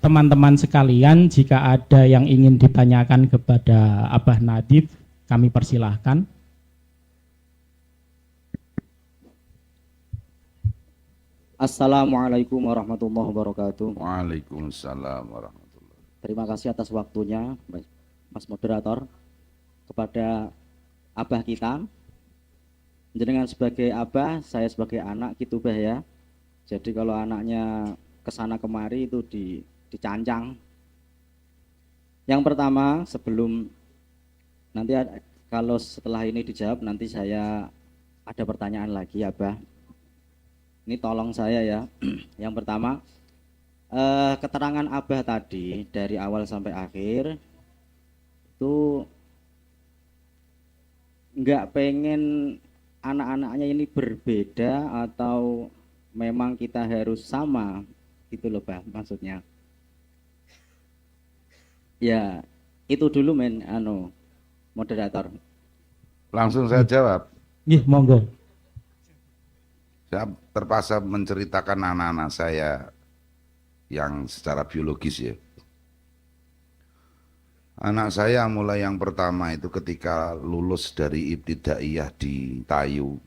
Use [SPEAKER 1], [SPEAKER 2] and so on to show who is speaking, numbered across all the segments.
[SPEAKER 1] teman-teman sekalian, jika ada yang ingin ditanyakan kepada Abah Nadif, kami persilahkan.
[SPEAKER 2] Assalamualaikum warahmatullahi wabarakatuh.
[SPEAKER 3] Waalaikumsalam warahmatullahi wabarakatuh.
[SPEAKER 2] Terima kasih atas waktunya, Mas Moderator, kepada Abah kita. Jenengan sebagai Abah, saya sebagai anak gitu bah ya. Jadi kalau anaknya kesana kemari itu dicancang. Yang pertama, sebelum nanti kalau setelah ini dijawab, nanti saya ada pertanyaan lagi Abah. Ini tolong saya ya. Yang pertama, keterangan Abah tadi dari awal sampai akhir itu nggak pengen anak-anaknya ini berbeda atau memang kita harus sama gitu loh Bah maksudnya. Ya itu dulu moderator.
[SPEAKER 3] Langsung saya jawab.
[SPEAKER 1] Nggih, monggo.
[SPEAKER 3] Saya terpaksa menceritakan anak-anak saya yang secara biologis ya. Anak saya mulai yang pertama itu ketika lulus dari ibtidaiyah di Tayu.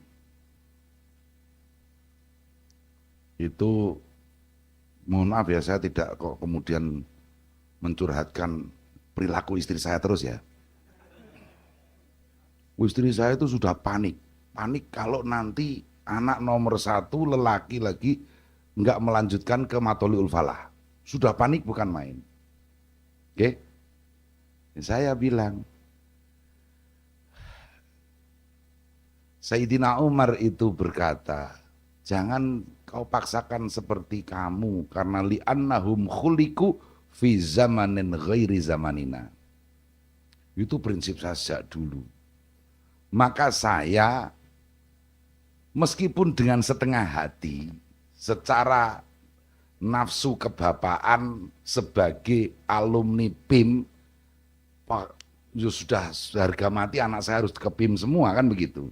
[SPEAKER 3] Itu mohon maaf ya, saya tidak kok kemudian mencurhatkan perilaku istri saya terus ya. Istri saya itu sudah panik kalau nanti anak nomor 1 lelaki lagi nggak melanjutkan ke Matoliul Falah. Sudah panik bukan main. Oke? Saya bilang, Sayyidina Umar itu berkata, jangan kau paksakan seperti kamu, karena li'annahum khuliku fi zamanin ghairi zamanina. Itu prinsip saya sejak dulu. Maka saya, meskipun dengan setengah hati, secara nafsu kebapaan sebagai alumni PIM, Pak, ya sudah harga mati anak saya harus ke PIM semua kan begitu.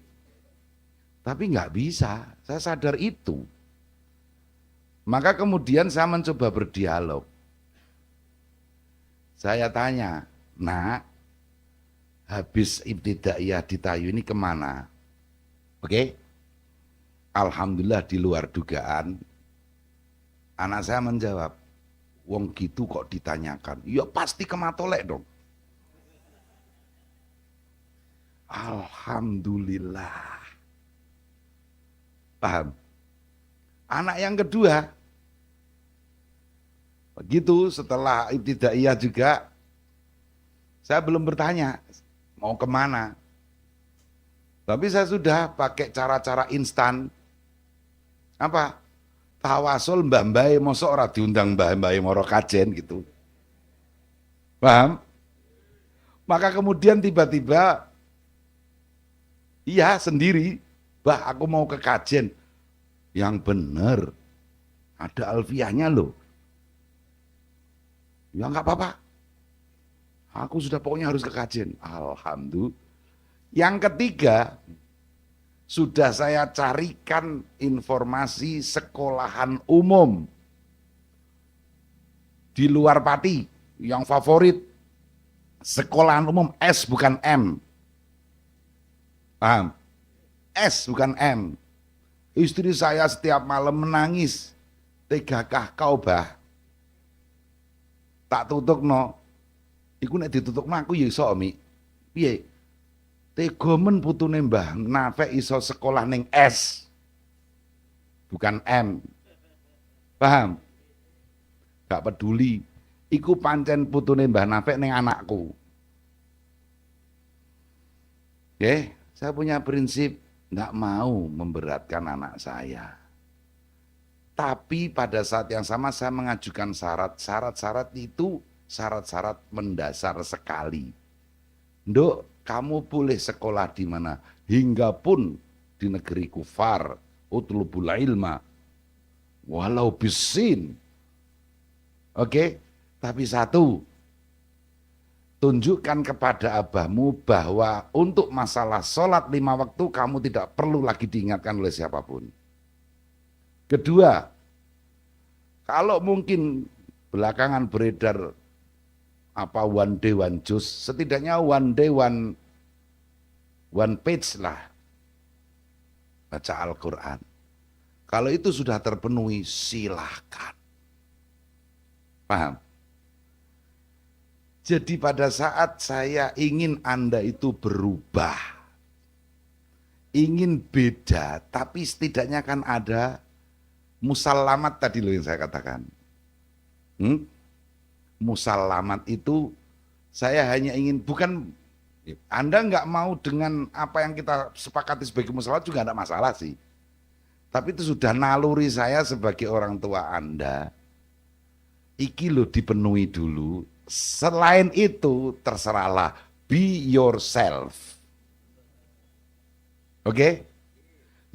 [SPEAKER 3] Tapi nggak bisa, saya sadar itu. Maka kemudian saya mencoba berdialog. Saya tanya, nak, habis ibtidaiyah di Tayu ini kemana? Oke? Alhamdulillah di luar dugaan. Anak saya menjawab, wong gitu kok ditanyakan? Ya pasti ke Matolek dong. Alhamdulillah. Paham? Anak yang kedua, begitu setelah ibtidaiyah juga, saya belum bertanya mau kemana. Tapi saya sudah pakai cara-cara instan. Apa? Tawasul mbah mbae mosok ora diundang mbah mbae moro kajen gitu. Paham? Maka kemudian tiba-tiba iya sendiri, bah aku mau ke kajen. Yang benar, ada alfiahnya loh. Ya nggak apa-apa. Aku sudah pokoknya harus ke kajen. Alhamdulillah. Yang ketiga, sudah saya carikan informasi sekolahan umum di luar Pati yang favorit. Sekolahan umum S bukan M. Paham? S bukan M. Istri saya setiap malam menangis. Tegakah kau bah? Tak tutuk no. Iku nek ditutuk no aku ya iso mi. Piye? Tegomen putune Mbah Nafek iso sekolah ning S. Bukan M. Paham? Gak peduli. Iku pancen putune Mbah Nafek ning anakku. Oke, saya punya prinsip nggak mau memberatkan anak saya. Tapi pada saat yang sama saya mengajukan syarat. Syarat-syarat itu syarat-syarat mendasar sekali. Nduk, kamu boleh sekolah di mana? Hingga pun di negeri kufar, utlubul ilma, walau bisin. Oke, tapi satu, tunjukkan kepada abahmu bahwa untuk masalah sholat 5 waktu kamu tidak perlu lagi diingatkan oleh siapapun. Kedua, kalau mungkin belakangan beredar apa one day one juice, setidaknya one day one page lah baca Al-Quran. Kalau itu sudah terpenuhi, silahkan. Paham? Jadi pada saat saya ingin Anda itu berubah, ingin beda, tapi setidaknya kan ada musalamat tadi loh yang saya katakan. Musalamat itu saya hanya ingin, bukan Anda nggak mau dengan apa yang kita sepakati sebagai musalamat juga tidak masalah sih. Tapi itu sudah naluri saya sebagai orang tua Anda. Iki lo dipenuhi dulu. Selain itu terserahlah, be yourself. Oke?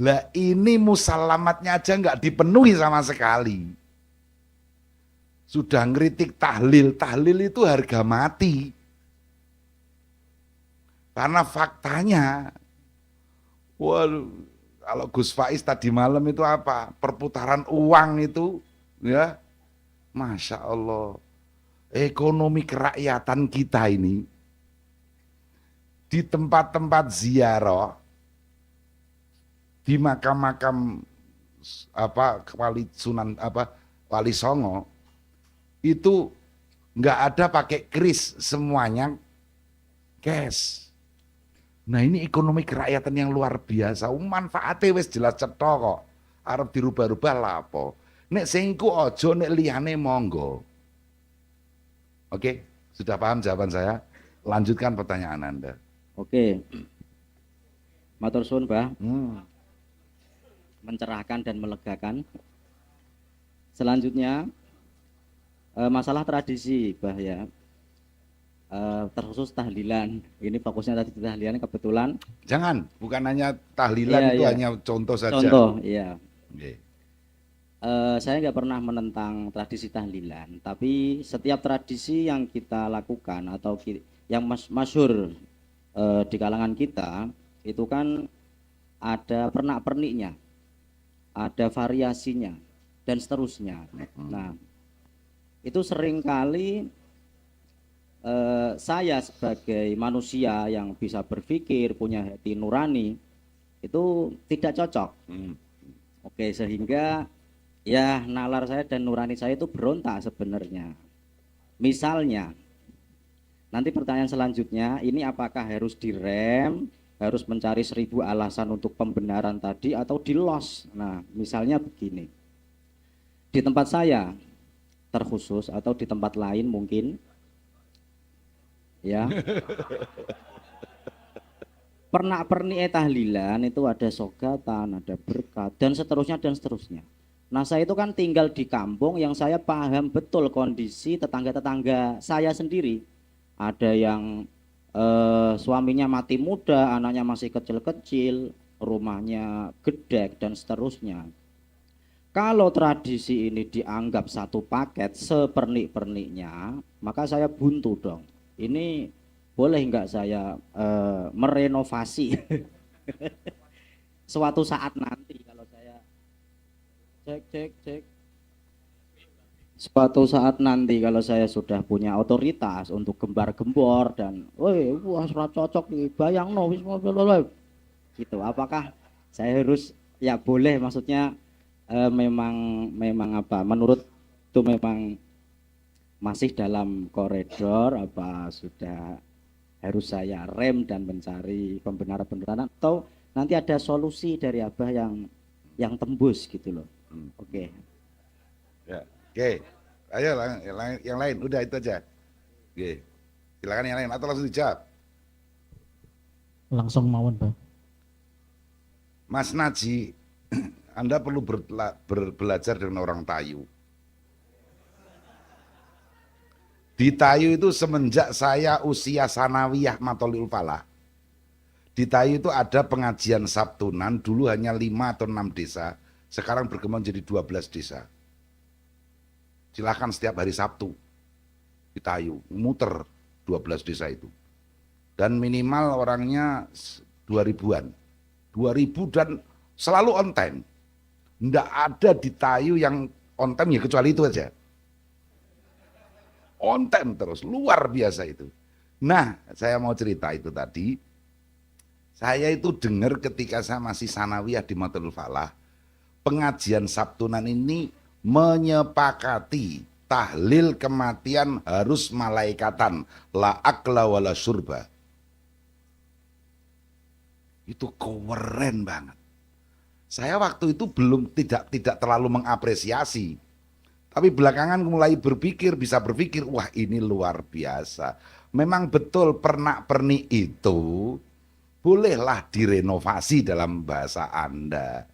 [SPEAKER 3] Lah ini musalamatnya aja nggak dipenuhi sama sekali. Sudah ngeritik tahlil, tahlil itu harga mati. Karena faktanya, waduh, kalau Gus Faiz tadi malam itu apa? Perputaran uang itu, ya, Masya Allah. Ekonomi kerakyatan kita ini di tempat-tempat ziarah, di makam-makam apa wali sunan apa wali songo itu nggak ada pakai kris, semuanya cash. Nah ini ekonomi kerakyatan yang luar biasa, manfaatnya wis jelas cetha kok. Arep dirubah-rubah lapo. Nek singku ojo, nek liyane monggo. Oke, sudah paham jawaban saya? Lanjutkan pertanyaan Anda.
[SPEAKER 2] Oke. Matur suwun, Mbah. Mencerahkan dan melegakan. Selanjutnya masalah tradisi, Mbah ya. Terkhusus tahlilan. Ini fokusnya tadi tahlilan kebetulan.
[SPEAKER 3] Jangan, bukan hanya tahlilan, itu hanya contoh saja.
[SPEAKER 2] Contoh, iya.
[SPEAKER 3] Okay.
[SPEAKER 2] Saya nggak pernah menentang tradisi tahlilan, tapi setiap tradisi yang kita lakukan atau yang masyhur di kalangan kita itu kan ada pernak-perniknya, ada variasinya dan seterusnya. Nah, itu seringkali saya sebagai manusia yang bisa berpikir, punya hati nurani, itu tidak cocok. Oke, sehingga ya nalar saya dan nurani saya itu berontak sebenarnya. Misalnya, nanti pertanyaan selanjutnya, ini apakah harus direm, harus mencari 1000 alasan untuk pembenaran tadi atau di loss? Nah, misalnya begini, di tempat saya terkhusus atau di tempat lain mungkin, ya, pernak-pernik tahlilan itu ada sogatan, ada berkat, dan seterusnya dan seterusnya. Nah saya itu kan tinggal di kampung yang saya paham betul kondisi tetangga-tetangga saya sendiri. Ada yang suaminya mati muda, anaknya masih kecil-kecil, rumahnya gedek dan seterusnya. Kalau tradisi ini dianggap satu paket sepernik-perniknya, maka saya buntu dong. Ini boleh nggak saya merenovasi suatu saat nanti kalau saya cek suatu saat nanti kalau saya sudah punya otoritas untuk gembar-gembor dan wah cocok nih bayang no gitu, apakah saya harus ya boleh, maksudnya memang apa menurut itu memang masih dalam koridor apa sudah harus saya rem dan mencari pembenaran atau nanti ada solusi dari Abah yang tembus gitu loh. Oke.
[SPEAKER 3] Ya, oke. Ayo yang lain, udah itu aja. Oke. Silakan yang lain atau langsung dijawab.
[SPEAKER 1] Langsung mawon, Bang.
[SPEAKER 3] Mas Naji, Anda perlu belajar dengan orang Tayu. Di Tayu itu semenjak saya usia sanawiyah Matoliul Falah, di Tayu itu ada pengajian Sabtunan, dulu hanya 5 atau 6 desa, sekarang berkembang jadi 12 desa. Silahkan setiap hari Sabtu di Tayu, muter 12 desa itu. Dan minimal orangnya 2000-an. 2000 dan selalu on time. Nggak ada di Tayu yang on time ya kecuali itu aja. On time terus, luar biasa itu. Nah, saya mau cerita itu tadi. Saya itu dengar ketika saya masih sanawiyah di Matul Falah, pengajian Sabtunan ini menyepakati tahlil kematian harus malaikatan, la akla wala syurba. Itu keren banget. Saya waktu itu belum tidak terlalu mengapresiasi. Tapi belakangan mulai bisa berpikir, wah ini luar biasa. Memang betul pernak-pernik itu bolehlah direnovasi dalam bahasa Anda.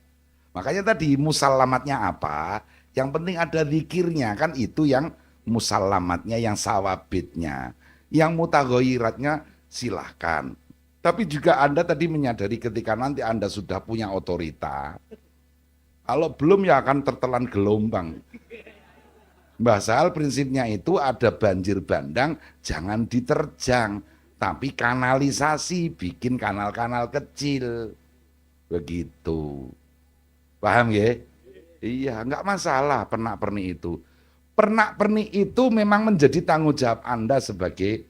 [SPEAKER 3] Makanya tadi musalamatnya apa? Yang penting ada zikirnya, kan itu yang musalamatnya, yang sawabitnya. Yang mutaghoyiratnya silahkan. Tapi juga Anda tadi menyadari ketika nanti Anda sudah punya otorita, kalau belum ya akan tertelan gelombang. Mbah Sahal prinsipnya itu ada banjir bandang, jangan diterjang, tapi kanalisasi, bikin kanal-kanal kecil. Begitu. Paham ya? Iya, nggak masalah pernak-pernik itu. Pernak-pernik itu memang menjadi tanggung jawab Anda sebagai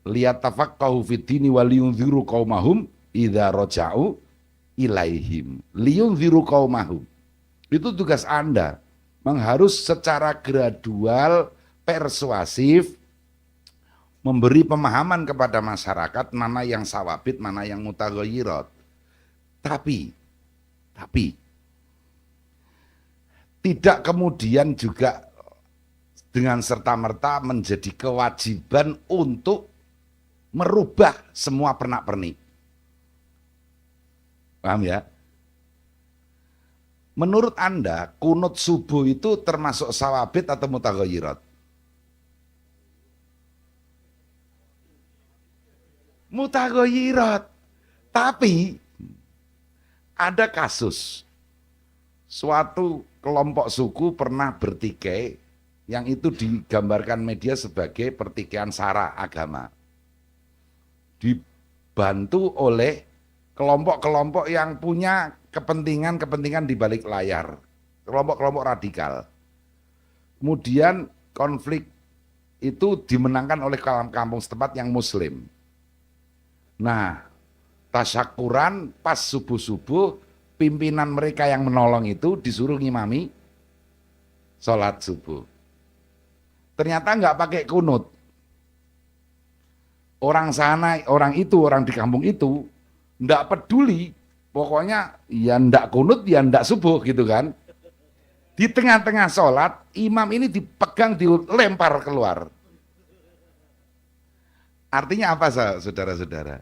[SPEAKER 3] liyatafaqahu fid-dini wa liyunziru qaumahum idza raja'u ilaihim. Liyunziru qaumahum. Itu tugas Anda. Harus secara gradual, persuasif, memberi pemahaman kepada masyarakat mana yang sawabit, mana yang mutaghayyirat. Tapi tidak kemudian juga dengan serta-merta menjadi kewajiban untuk merubah semua pernak-pernik. Paham ya? Menurut Anda, kunut subuh itu termasuk sawabit atau mutaghayyirat? Mutaghayyirat. Tapi ada kasus suatu kelompok suku pernah bertikai yang itu digambarkan media sebagai pertikaian sara agama. Dibantu oleh kelompok-kelompok yang punya kepentingan di balik layar, kelompok-kelompok radikal. Kemudian konflik itu dimenangkan oleh kampung setempat yang muslim. Nah, tasyakuran pas subuh-subuh, pimpinan mereka yang menolong itu disuruh ngimami sholat subuh. Ternyata nggak pakai kunut. Orang sana, orang di kampung itu nggak peduli, pokoknya ya ndak kunut, ya ndak subuh gitu kan. Di tengah-tengah sholat, imam ini dipegang, dilempar keluar. Artinya apa saudara-saudara?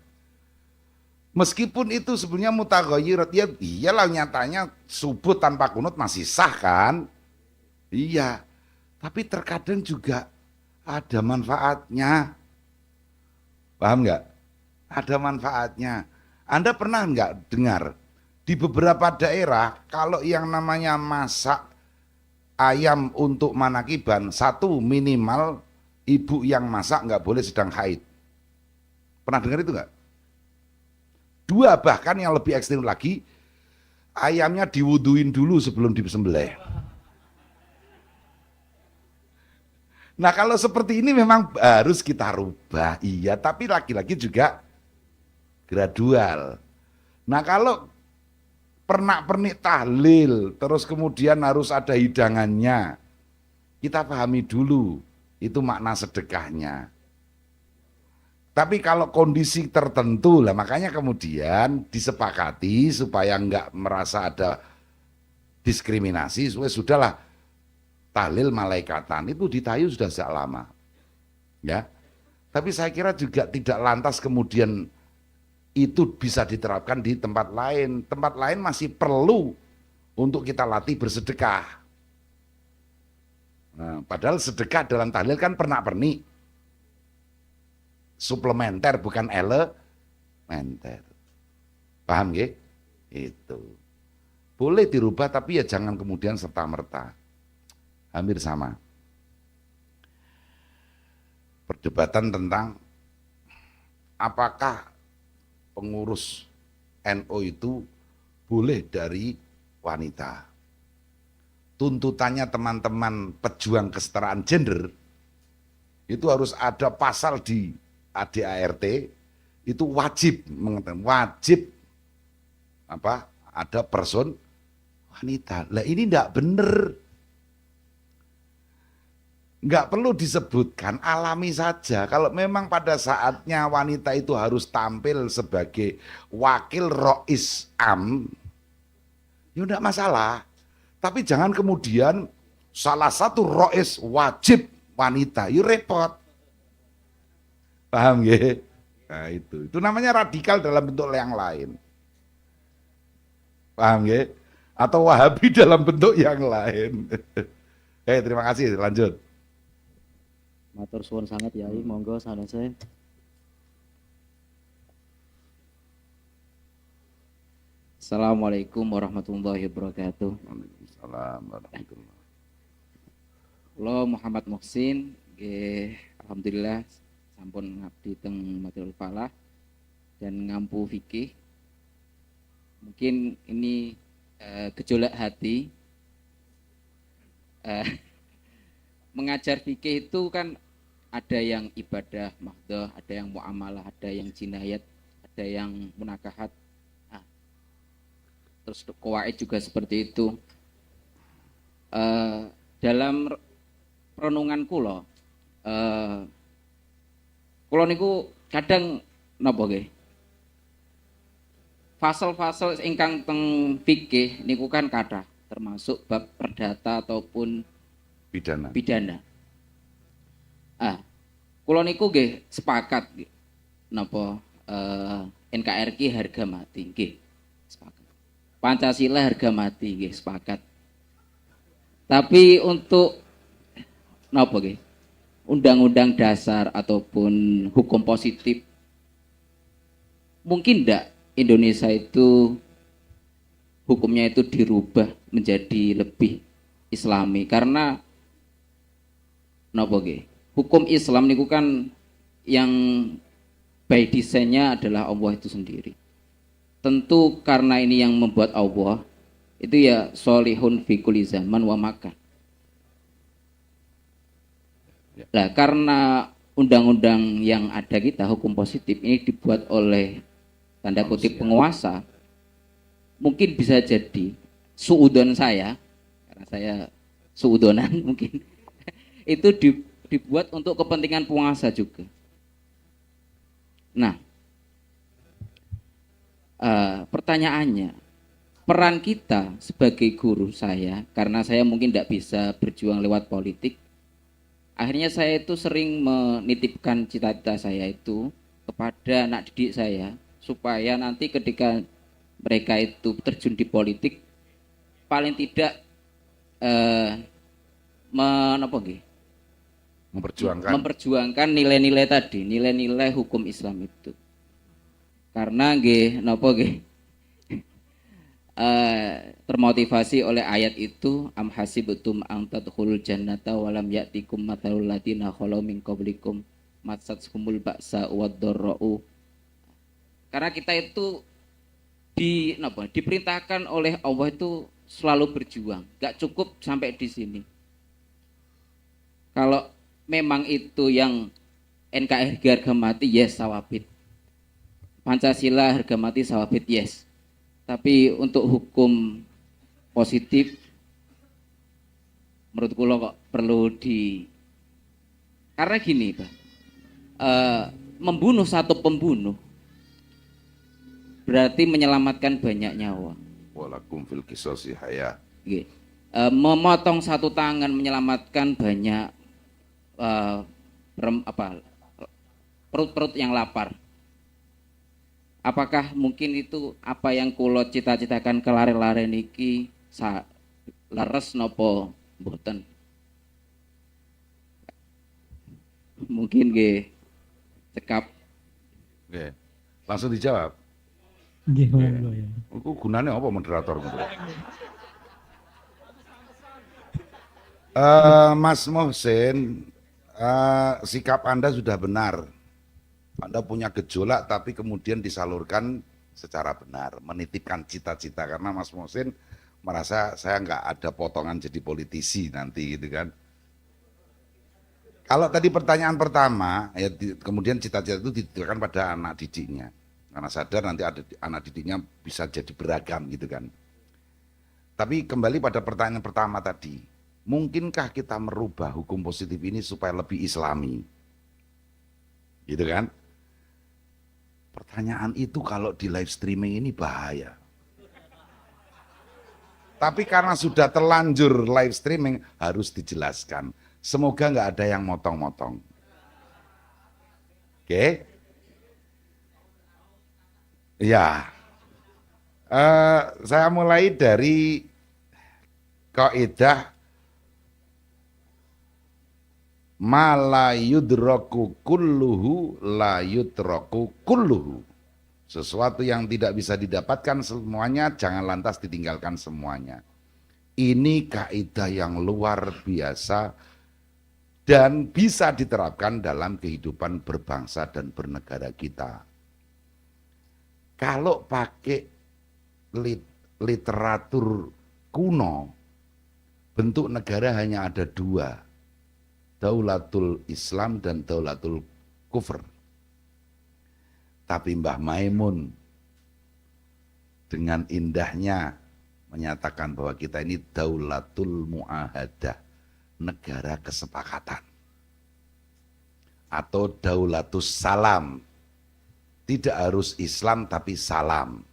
[SPEAKER 3] Meskipun itu sebenarnya mutaghayyirat, ya iyalah nyatanya subuh tanpa kunut masih sah kan? Iya, tapi terkadang juga ada manfaatnya. Paham nggak? Ada manfaatnya. Anda pernah nggak dengar di beberapa daerah kalau yang namanya masak ayam untuk manakiban, satu minimal ibu yang masak nggak boleh sedang haid. Pernah dengar itu nggak? Dua, bahkan yang lebih ekstrim lagi, ayamnya diwuduin dulu sebelum disembelih. Nah kalau seperti ini memang harus kita rubah, iya, tapi lagi-lagi juga gradual. Nah kalau pernak-pernik tahlil, terus kemudian harus ada hidangannya, kita pahami dulu, itu makna sedekahnya. Tapi kalau kondisi tertentu lah, makanya kemudian disepakati supaya enggak merasa ada diskriminasi, sudahlah tahlil malaikatan itu ditayu sudah sejak lama. Ya. Tapi saya kira juga tidak lantas kemudian itu bisa diterapkan di tempat lain. Tempat lain masih perlu untuk kita latih bersedekah. Nah, padahal sedekah dalam tahlil kan pernak-pernik. Suplementer bukan elementer. Paham ya? Itu. Boleh dirubah tapi ya jangan kemudian serta-merta. Hampir sama. Perdebatan tentang apakah pengurus NU itu boleh dari wanita. tuntutannya teman-teman pejuang kesetaraan gender, itu harus ada pasal di ADART, itu wajib ada person wanita. Lah ini enggak bener. Enggak perlu disebutkan, alami saja. Kalau memang pada saatnya wanita itu harus tampil sebagai wakil Rois Am, ya enggak masalah. Tapi jangan kemudian salah satu Rois wajib wanita, ya repot. Paham ya? Nah itu namanya radikal dalam bentuk yang lain. Paham ya? Atau Wahabi dalam bentuk yang lain. Terima kasih, lanjut.
[SPEAKER 2] Matur suwun sangat Yai, monggo sanese. Assalamualaikum warahmatullahi wabarakatuh.
[SPEAKER 3] Waalaikumsalam warahmatullahi.
[SPEAKER 2] Kula Muhammad Muhsin, nggih alhamdulillah sampun ngabdi teng Madrasah Falah dan ngampu fikih. Mungkin ini gejolak hati. Mengajar fikih itu kan ada yang ibadah mahdoh, ada yang muamalah, ada yang jinayat, ada yang munakahat. Nah, terus qawaid juga seperti itu. Dalam renungan kula niku kadang napa nggih? Fasal-fasal ingkang teng fikih niku kan kathah, termasuk bab perdata ataupun pidana. Kula niku nggih sepakat nggih. Napa NKRI harga mati nggih. Sepakat. Pancasila harga mati nggih sepakat. Tapi untuk napa nggih? Undang-undang dasar ataupun hukum positif mungkin ndak Indonesia itu hukumnya itu dirubah menjadi lebih Islami, karena napa nggih? Hukum Islam niku kan yang by desainnya adalah Allah itu sendiri. Tentu karena ini yang membuat Allah itu ya solihun fi kulli zaman wa makan. Nah, karena undang-undang yang ada kita hukum positif ini dibuat oleh tanda kutip penguasa, mungkin bisa jadi suudon saya, karena saya suudonan mungkin itu dibuat untuk kepentingan penguasa juga. Nah, pertanyaannya, peran kita sebagai guru saya, karena saya mungkin tidak bisa berjuang lewat politik, akhirnya saya itu sering menitipkan cita-cita saya itu kepada anak didik saya, supaya nanti ketika mereka itu terjun di politik, paling tidak memperjuangkan nilai-nilai tadi, nilai-nilai hukum Islam itu. Karena nggih napa nggih termotivasi oleh ayat itu, am hasibtum an tadkhulul jannata wa lam ya'tikum mathalul ladzina khalu min qablikum massatkumul ba'sa wad-dharra'u. Karena kita itu diperintahkan oleh Allah itu selalu berjuang, gak cukup sampai di sini. Kalau memang itu yang NKRI harga mati, yes sawabit. Pancasila harga mati sawabit, yes. Tapi untuk hukum positif menurut kula kok perlu karena gini Pak, membunuh satu pembunuh berarti menyelamatkan banyak nyawa.
[SPEAKER 3] Walakum fil qisasi haya.
[SPEAKER 2] Memotong satu tangan menyelamatkan banyak perut-perut yang lapar. Apakah mungkin itu apa yang kula cita-citakan kelare-lare niki leres nopo mboten? Mungkin nggih cekap.
[SPEAKER 3] Oke. Langsung dijawab.
[SPEAKER 1] Nggih, monggo ya.
[SPEAKER 3] Iku gunane apa moderator gitu? Mas Mohsin, sikap Anda sudah benar. Anda punya gejolak tapi kemudian disalurkan secara benar, menitipkan cita-cita, karena Mas Mohsin merasa saya nggak ada potongan jadi politisi nanti gitu kan. Kalau tadi pertanyaan pertama, ya kemudian cita-cita itu ditujukan pada anak didiknya. Karena sadar nanti ada anak didiknya bisa jadi beragam gitu kan. Tapi kembali pada pertanyaan pertama tadi, mungkinkah kita merubah hukum positif ini supaya lebih islami? Gitu kan? Pertanyaan itu kalau di live streaming ini bahaya. Tapi karena sudah terlanjur live streaming harus dijelaskan. Semoga nggak ada yang motong-motong. Oke? Ya, saya mulai dari kaidah ma la yudraku kulluhu la yutraku kulluhu. Sesuatu yang tidak bisa didapatkan semuanya, jangan lantas ditinggalkan semuanya. Ini kaidah yang luar biasa dan bisa diterapkan dalam kehidupan berbangsa dan bernegara kita. Kalau pakai literatur kuno, bentuk negara hanya ada dua, Daulatul Islam dan Daulatul Kufr. Tapi Mbah Maimun dengan indahnya menyatakan bahwa kita ini Daulatul Muahadah, negara kesepakatan. Atau Daulatus Salam, tidak harus Islam tapi salam.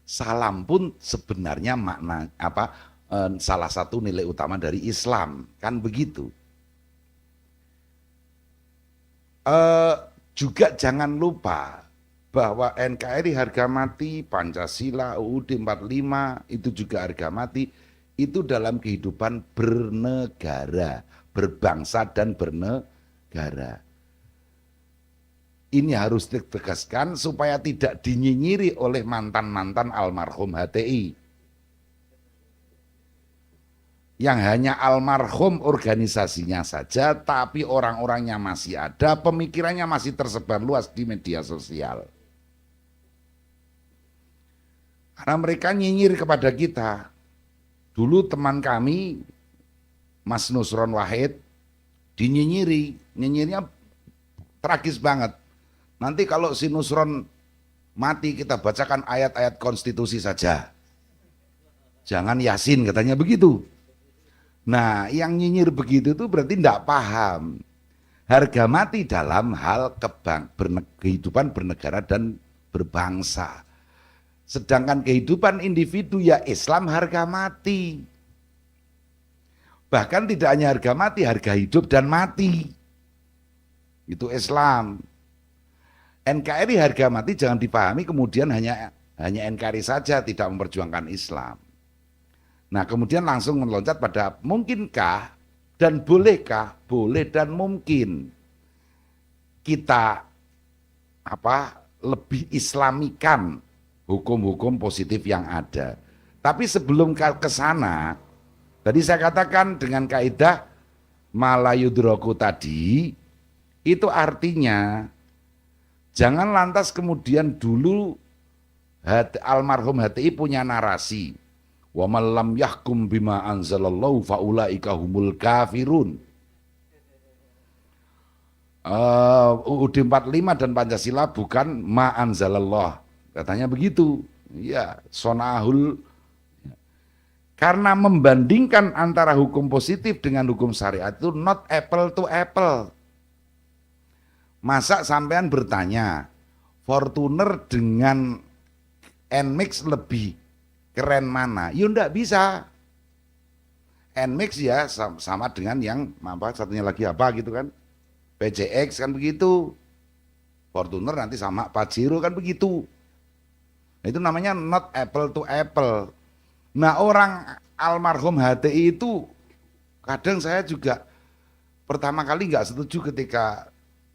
[SPEAKER 3] Salam pun sebenarnya makna salah satu nilai utama dari Islam, kan begitu. Juga jangan lupa bahwa NKRI harga mati, Pancasila, UUD 45 itu juga harga mati, itu dalam kehidupan bernegara, berbangsa dan bernegara. Ini harus ditegaskan supaya tidak dinyinyiri oleh mantan-mantan almarhum HTI. Yang hanya almarhum organisasinya saja, tapi orang-orangnya masih ada, pemikirannya masih tersebar luas di media sosial. Karena mereka nyinyir kepada kita. Dulu teman kami, Mas Nusron Wahid, nyinyirnya tragis banget. Nanti kalau si Nusron mati kita bacakan ayat-ayat konstitusi saja. Jangan Yasin katanya begitu. Nah yang nyinyir begitu itu berarti tidak paham. Harga mati dalam hal kehidupan bernegara dan berbangsa. Sedangkan kehidupan individu ya Islam harga mati. Bahkan tidak hanya harga mati, harga hidup dan mati. Itu Islam. NKRI harga mati jangan dipahami kemudian hanya NKRI saja tidak memperjuangkan Islam. Nah kemudian langsung meloncat pada mungkinkah dan bolehkah, boleh dan mungkin kita lebih islamikan hukum-hukum positif yang ada. Tapi sebelum ke sana, tadi saya katakan dengan kaidah malayudroku tadi, itu artinya jangan lantas kemudian dulu almarhum HTI punya narasi wa man lam yahkum bima anzalallahu faulaika humul kafirun. UUD 45 dan Pancasila bukan ma anzalallah, katanya begitu. Ya, sonahul. Karena membandingkan antara hukum positif dengan hukum syariat itu not apple to apple. Masa sampean bertanya, Fortuner dengan Nmax lebih keren mana? Ya enggak bisa. Nmax ya sama dengan yang satunya lagi apa gitu kan? PJX kan begitu. Fortuner nanti sama Pajero kan begitu. Nah, itu namanya not apple to apple. Nah orang almarhum HTI itu kadang saya juga pertama kali nggak setuju ketika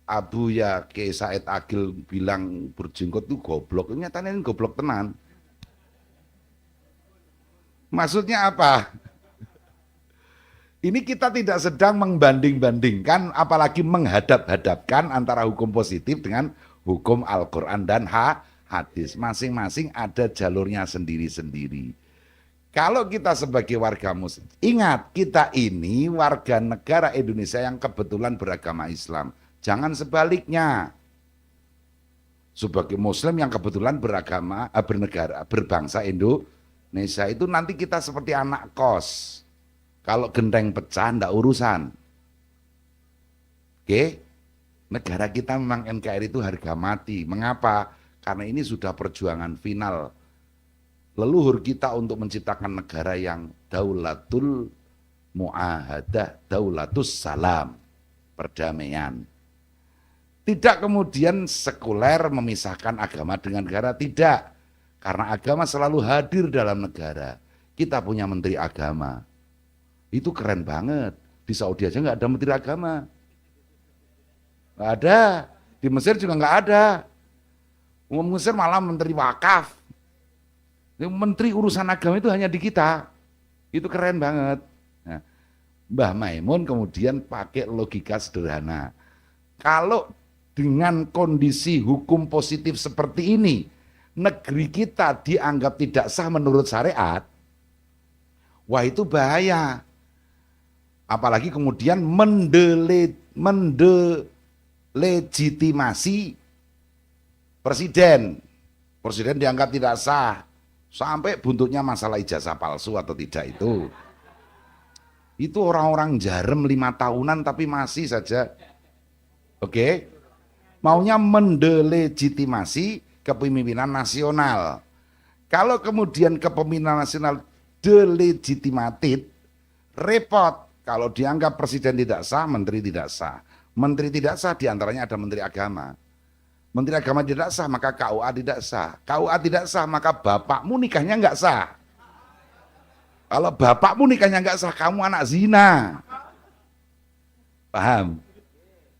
[SPEAKER 3] Abu ya Kiai Said Agil bilang berjenggot itu goblok. Nyatanya ini goblok tenan. Maksudnya apa? Ini kita tidak sedang membanding-bandingkan, apalagi menghadap-hadapkan antara hukum positif dengan hukum Al-Quran dan hadis. Masing-masing ada jalurnya sendiri-sendiri. Kalau kita sebagai warga muslim, ingat kita ini warga negara Indonesia yang kebetulan beragama Islam. Jangan sebaliknya. Sebagai muslim yang kebetulan bernegara, berbangsa Indonesia itu nanti kita seperti anak kos. Kalau genteng pecah ndak urusan. Oke? Negara kita memang NKRI itu harga mati. Mengapa? Karena ini sudah perjuangan final leluhur kita untuk menciptakan negara yang daulatul muahadah, daulatus salam, perdamaian. Tidak kemudian sekuler memisahkan agama dengan negara, tidak. Karena agama selalu hadir dalam negara. Kita punya menteri agama. Itu keren banget. Di Saudi aja nggak ada menteri agama. Nggak ada. Di Mesir juga nggak ada. Mesir malah menteri wakaf. Menteri urusan agama itu hanya di kita. Itu keren banget. Nah, Mbah Maimun kemudian pakai logika sederhana. Kalau dengan kondisi hukum positif seperti ini, negeri kita dianggap tidak sah menurut syariat, wah itu bahaya. Apalagi kemudian mendelegitimasi presiden. Presiden dianggap tidak sah. Sampai buntutnya masalah ijazah palsu atau tidak itu. Itu orang-orang jarem 5 tahunan tapi masih saja. Oke. Maunya mendelegitimasi kepemimpinan nasional. Kalau kemudian kepemimpinan nasional delegitimated, repot. Kalau dianggap presiden tidak sah, menteri tidak sah. Menteri tidak sah diantaranya ada menteri agama. Menteri agama tidak sah, maka KUA tidak sah. KUA tidak sah, maka bapakmu nikahnya nggak sah. Kalau bapakmu nikahnya nggak sah, kamu anak zina. Paham?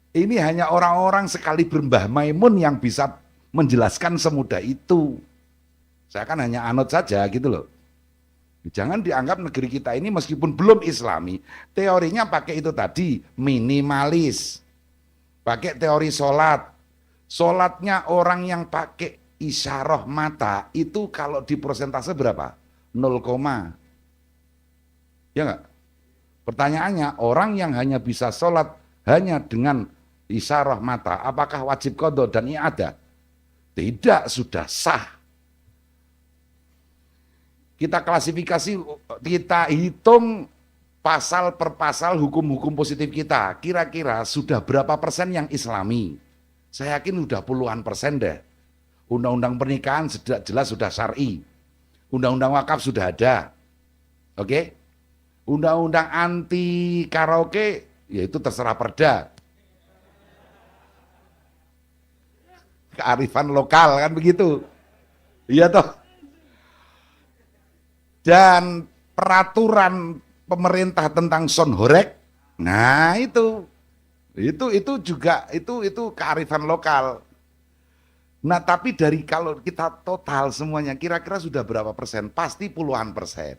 [SPEAKER 3] Ini hanya orang-orang sekali Mbah Maimun yang bisa menjelaskan semudah itu. Saya kan hanya anut saja gitu loh. Jangan dianggap negeri kita ini meskipun belum islami, teorinya pakai itu tadi, minimalis. Pakai teori sholat. Sholatnya orang yang pakai isyarah mata, itu kalau di persentase berapa? 0, ya enggak? Pertanyaannya, orang yang hanya bisa sholat hanya dengan isyarah mata, apakah wajib qadha dan i'adah? Tidak, sudah sah. Kita klasifikasi, kita hitung pasal per pasal hukum-hukum positif kita. Kira-kira sudah berapa persen yang islami? Saya yakin sudah puluhan persen deh. Undang-undang pernikahan jelas sudah syar'i. Undang-undang wakaf sudah ada. Oke? Undang-undang anti karaoke, yaitu terserah perda. Kearifan lokal kan begitu. Iya toh. Dan peraturan pemerintah tentang sonhorek, nah itu juga itu kearifan lokal. Nah tapi dari kalau kita total semuanya kira-kira sudah berapa persen? Pasti puluhan persen.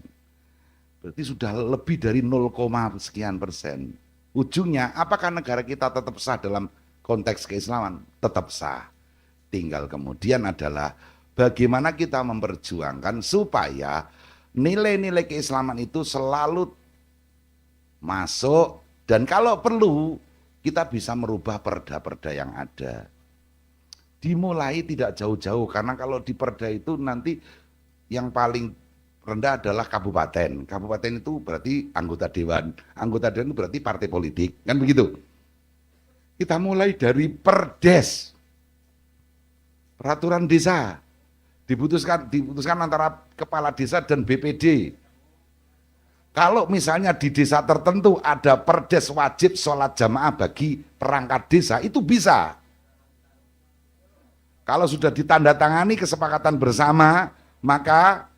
[SPEAKER 3] Berarti sudah lebih dari 0, sekian persen. Ujungnya apakah negara kita tetap sah dalam konteks keislaman? Tetap sah. Tinggal kemudian adalah bagaimana kita memperjuangkan supaya nilai-nilai keislaman itu selalu masuk, dan kalau perlu kita bisa merubah perda-perda yang ada. Dimulai tidak jauh-jauh, karena kalau di perda itu nanti yang paling rendah adalah kabupaten. Kabupaten itu berarti anggota dewan. Anggota dewan itu berarti partai politik, kan begitu. Kita mulai dari perdes. Peraturan desa diputuskan antara kepala desa dan BPD. Kalau misalnya di desa tertentu ada perdes wajib sholat jamaah bagi perangkat desa, itu bisa. Kalau sudah ditandatangani kesepakatan bersama, maka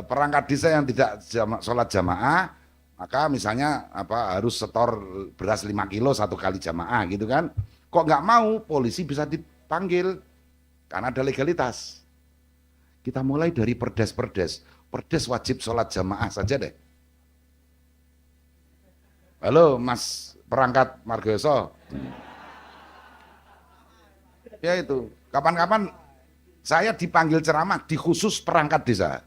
[SPEAKER 3] perangkat desa yang tidak sholat jamaah, maka misalnya harus setor beras 5 kilo 1 kali jamaah gitu kan. Kok nggak mau, polisi bisa dipanggil karena ada legalitas. Kita mulai dari perdes wajib sholat jamaah saja deh. Halo Mas perangkat Margoso. Ya itu, kapan-kapan Saya dipanggil ceramah di khusus perangkat desa.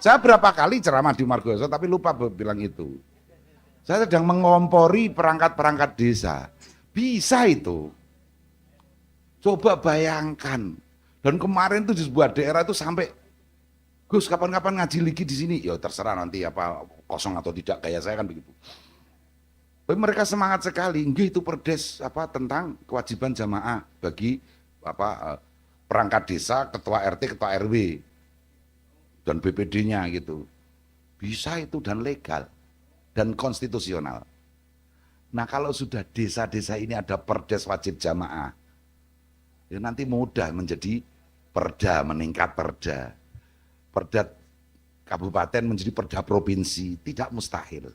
[SPEAKER 3] Saya berapa kali ceramah di Margoso tapi lupa bilang itu. Saya sedang mengompori perangkat-perangkat desa. Bisa itu. Coba bayangkan. Dan kemarin tuh di sebuah daerah itu sampai, Gus kapan-kapan ngaji lagi di sini. Ya terserah nanti apa kosong atau tidak, kayak saya kan begitu. Tapi mereka semangat sekali. Nggih, itu perdes apa tentang kewajiban jamaah bagi apa perangkat desa, ketua RT, ketua RW dan BPD-nya gitu. Bisa itu dan legal dan konstitusional. Nah, kalau sudah desa-desa ini ada perdes wajib jamaah, ya nanti mudah menjadi perda, meningkat perda. Perda kabupaten menjadi perda provinsi, tidak mustahil.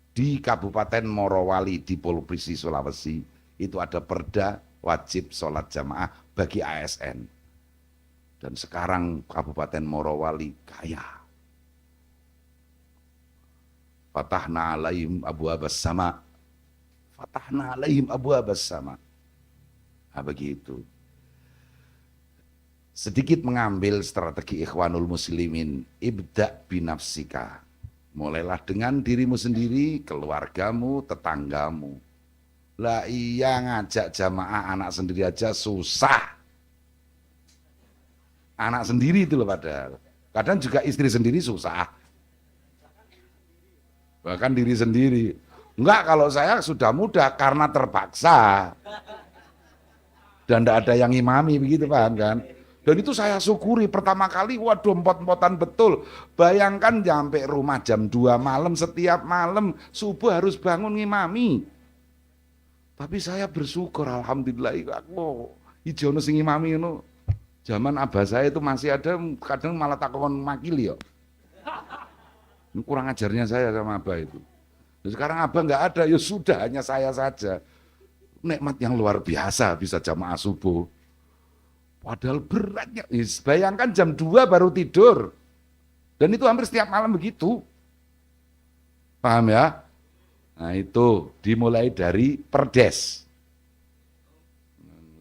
[SPEAKER 3] Di Kabupaten Morowali di Provinsi Sulawesi itu ada perda wajib sholat jamaah bagi ASN. Dan sekarang Kabupaten Morowali kaya. Fatahna alaihim abwaabas sama. Fatahna alaihim abwaabas sama. Nah, begitu. Sedikit mengambil strategi Ikhwanul Muslimin, ibda binafsika. Mulailah dengan dirimu sendiri, keluargamu, tetanggamu. Lah iya, ngajak jamaah anak sendiri aja susah. Anak sendiri itu loh padahal. Kadang juga istri sendiri susah. Bahkan diri sendiri. Enggak, kalau saya sudah mudah karena terpaksa. Dan tidak ada yang imami begitu, paham kan? Dan itu saya syukuri pertama kali, waduh empot-empotan betul. Bayangkan sampai rumah jam 2 malam, setiap malam subuh harus bangun ngimami. Tapi saya bersyukur, alhamdulillah, aku ijono sing ngimami itu. Zaman abah saya itu masih ada, kadang malah takon makili ya. Ini kurang ajarnya saya sama abah itu. Dan sekarang abah nggak ada, ya sudah, hanya saya saja. Nikmat yang luar biasa bisa jamaah subuh. Padahal beratnya, bayangkan jam 2 baru tidur. Dan itu hampir setiap malam begitu. Paham ya? Nah itu dimulai dari perdes.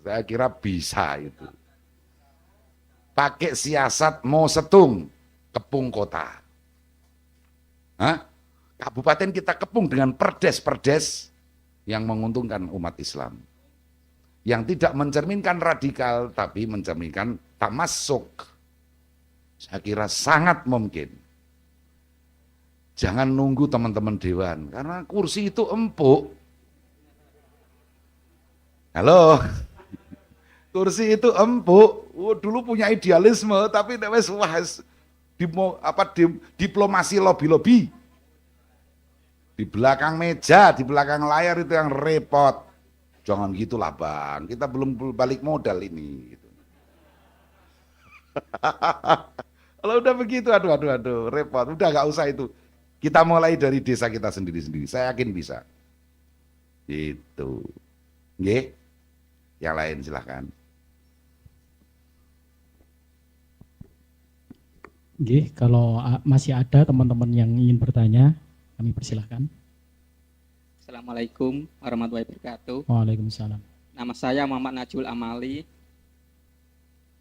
[SPEAKER 3] Saya kira bisa itu. Pakai siasat mau setung, kepung kota. Hah? Kabupaten kita kepung dengan perdes-perdes yang menguntungkan umat Islam. Yang tidak mencerminkan radikal, tapi mencerminkan tamasuk. Saya kira sangat mungkin. Jangan nunggu teman-teman dewan, karena kursi itu empuk. Halo, kursi itu empuk. Dulu punya idealisme, tapi diplomasi lobby-lobby. Di belakang meja, di belakang layar itu yang repot. Jangan gitulah bang, kita belum balik modal ini. Gitu. Kalau udah begitu, aduh, repot. Udah gak usah itu. Kita mulai dari desa kita sendiri-sendiri. Saya yakin bisa. Itu. Nggih. Yang lain silahkan.
[SPEAKER 1] Nggih, kalau masih ada teman-teman yang ingin bertanya, kami persilahkan.
[SPEAKER 4] Assalamualaikum warahmatullahi wabarakatuh.
[SPEAKER 1] Waalaikumsalam.
[SPEAKER 4] Nama saya Muhammad Najul Amali.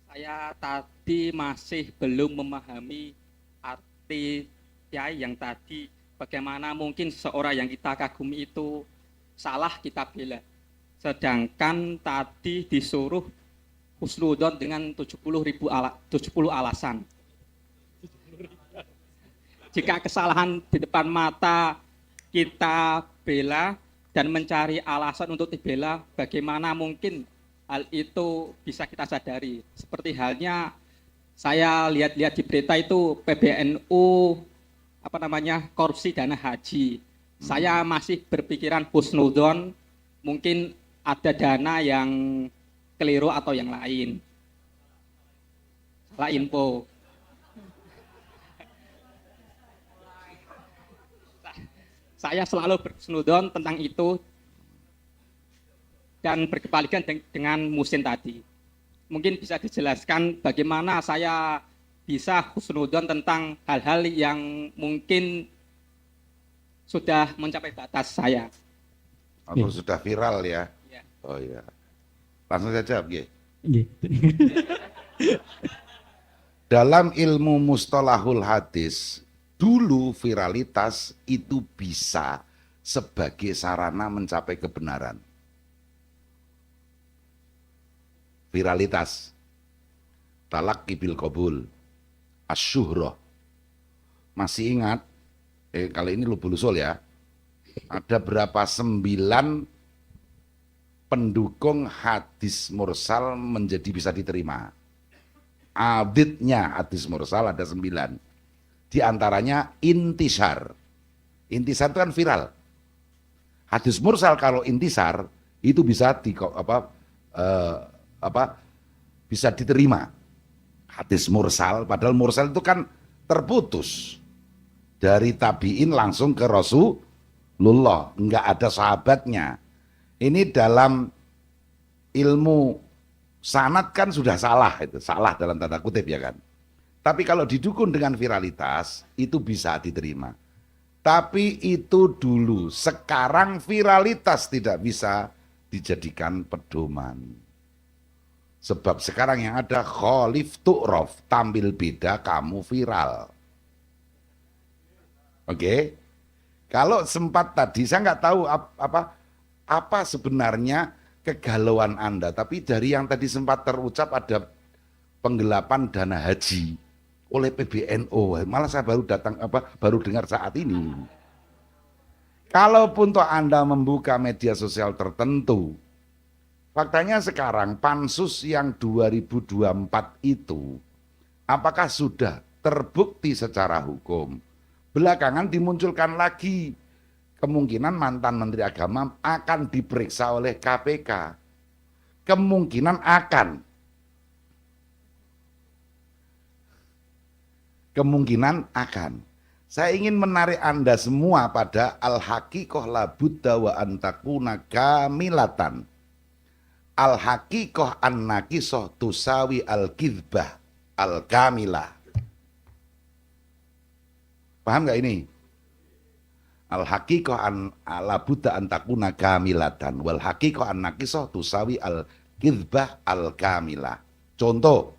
[SPEAKER 4] Saya tadi masih belum memahami arti kiai yang tadi, bagaimana mungkin seseorang yang kita kagumi itu salah kita bela. Sedangkan tadi disuruh husnudon dengan 70 alasan. Jika kesalahan di depan mata kita bela dan mencari alasan untuk dibela, bagaimana mungkin hal itu bisa kita sadari. Seperti halnya saya lihat-lihat di berita itu PBNU korupsi dana haji. Saya masih berpikiran husnudon, mungkin ada dana yang keliru atau yang lain. Salah info. Saya selalu berhusnudon tentang itu dan berkebalikan dengan Musin tadi. Mungkin bisa dijelaskan bagaimana saya bisa husnudon tentang hal-hal yang mungkin sudah mencapai batas saya.
[SPEAKER 3] Atau sudah viral ya?
[SPEAKER 4] Ya.
[SPEAKER 3] Oh iya. Langsung saja, Nggih.
[SPEAKER 1] Nggih.
[SPEAKER 3] Dalam ilmu mustalahul hadis, dulu viralitas itu bisa sebagai sarana mencapai kebenaran. Viralitas, talaqi bil qabul, asyuhroh. Masih ingat, kali ini lubul-usul ya, ada berapa 9 pendukung hadis mursal menjadi bisa diterima. Adidnya hadis mursal ada 9. Di antaranya intisar. Intisar itu kan viral. Hadis mursal kalau intisar itu bisa bisa diterima. Hadis mursal, padahal mursal itu kan terputus dari tabiin langsung ke Rasulullah, enggak ada sahabatnya. Ini dalam ilmu sanad kan sudah salah, itu salah dalam tanda kutip ya kan. Tapi kalau didukung dengan viralitas itu bisa diterima. Tapi itu dulu, sekarang viralitas tidak bisa dijadikan pedoman. Sebab sekarang yang ada khalif tu'raf, tampil beda kamu viral. Oke. Kalau sempat tadi saya nggak tahu apa sebenarnya kegalauan Anda, tapi dari yang tadi sempat terucap ada penggelapan dana haji oleh PBNU, malah saya baru dengar saat ini. Kalaupun toh Anda membuka media sosial tertentu, faktanya sekarang pansus yang 2024 itu apakah sudah terbukti secara hukum? Belakangan dimunculkan lagi kemungkinan mantan Menteri Agama akan diperiksa oleh KPK. Kemungkinan akan. Saya ingin menarik Anda semua pada al-haqiqah la budda wa antakuna kamilatan. Al-haqiqah an-naqisah tusawi al-kidbah al-kamilah. Paham nggak ini? Al-haqiqah la budda antakuna kamilatan wal haqiqah an-naqisah tusawi al-kidbah al-kamilah. Contoh,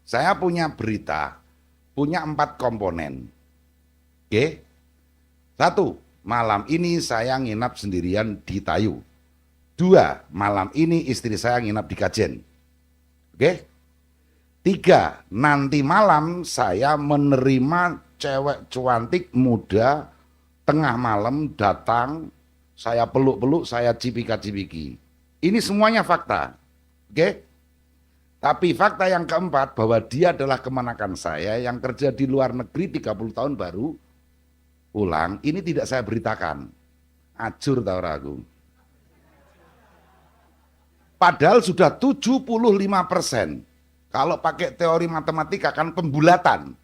[SPEAKER 3] saya punya berita, punya 4 komponen. Oke? 1, malam ini saya nginap sendirian di Tayu. 2, malam ini istri saya nginap di Kajen. Oke? 3, nanti malam saya menerima cewek cuantik muda, tengah malam datang, saya peluk-peluk, saya cipika-cipiki. Ini semuanya fakta. Oke? Tapi fakta yang keempat, bahwa dia adalah kemenakan saya yang kerja di luar negeri 30 tahun baru pulang, ini tidak saya beritakan. Ajur tahu ragu. Padahal sudah 75%. Kalau pakai teori matematika kan pembulatan.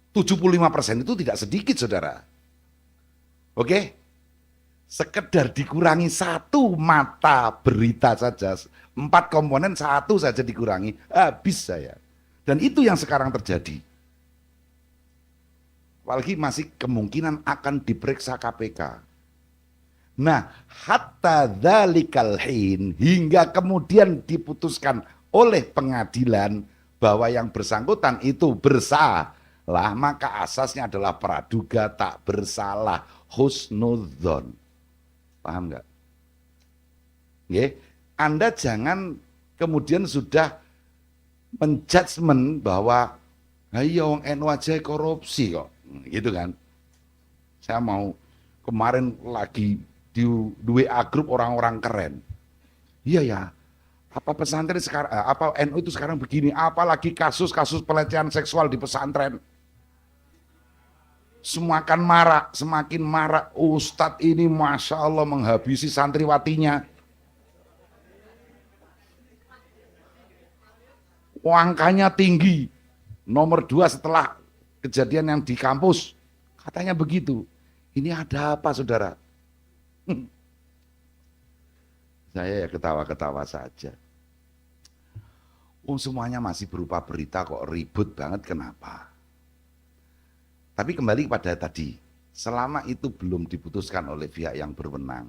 [SPEAKER 3] 75% itu tidak sedikit, saudara. Oke? Sekedar dikurangi 1 mata berita saja, 4 komponen 1 saja dikurangi, habis saya. Dan itu yang sekarang terjadi. Apalagi masih kemungkinan akan diperiksa KPK. Nah, hatta dzalikal hin, hingga kemudian diputuskan oleh pengadilan bahwa yang bersangkutan itu bersalah, maka asasnya adalah praduga tak bersalah, husnudzon. Paham nggak? Anda jangan kemudian sudah menjudgment bahwa ayo wong NU aja korupsi kok, gitu kan? Saya mau kemarin lagi di WA grup orang-orang keren. Iya ya, apa pesantren sekarang, apa NU itu sekarang begini, apalagi kasus-kasus pelecehan seksual di pesantren. Semakin marak, Ustadz ini Masya Allah menghabisi santriwatinya. Angkanya tinggi, nomor 2 setelah kejadian yang di kampus. Katanya begitu. Ini ada apa, saudara? Saya ya ketawa-ketawa saja. Semuanya masih berupa berita kok, ribut banget, kenapa? Tapi kembali kepada tadi, selama itu belum diputuskan oleh pihak yang berwenang,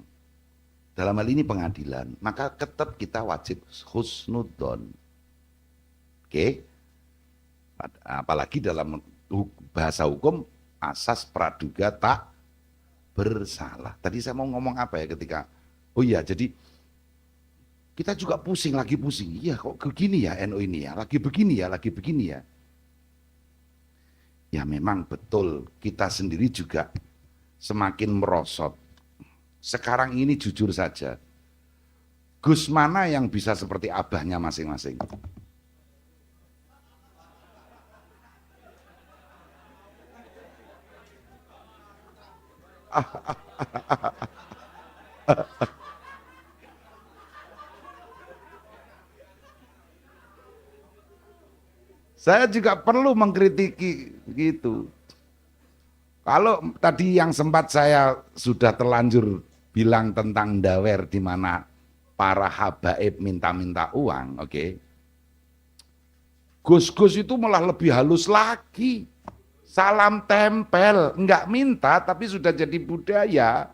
[SPEAKER 3] dalam hal ini pengadilan, maka tetap kita wajib husnudzon. Oke. Apalagi dalam bahasa hukum asas praduga tak bersalah. Tadi saya mau ngomong apa ya ketika, oh iya, jadi kita juga pusing, lagi pusing. Iya kok begini ya NU ini ya, lagi begini ya, lagi begini ya. Ya memang betul, kita sendiri juga semakin merosot. Sekarang ini jujur saja, Gus mana yang bisa seperti abahnya masing-masing? Saya juga perlu mengkritiki gitu. Kalau tadi yang sempat saya sudah terlanjur bilang tentang dawer di mana para habaib minta-minta uang, oke. Gus-gus itu malah lebih halus lagi. Salam tempel, enggak minta tapi sudah jadi budaya.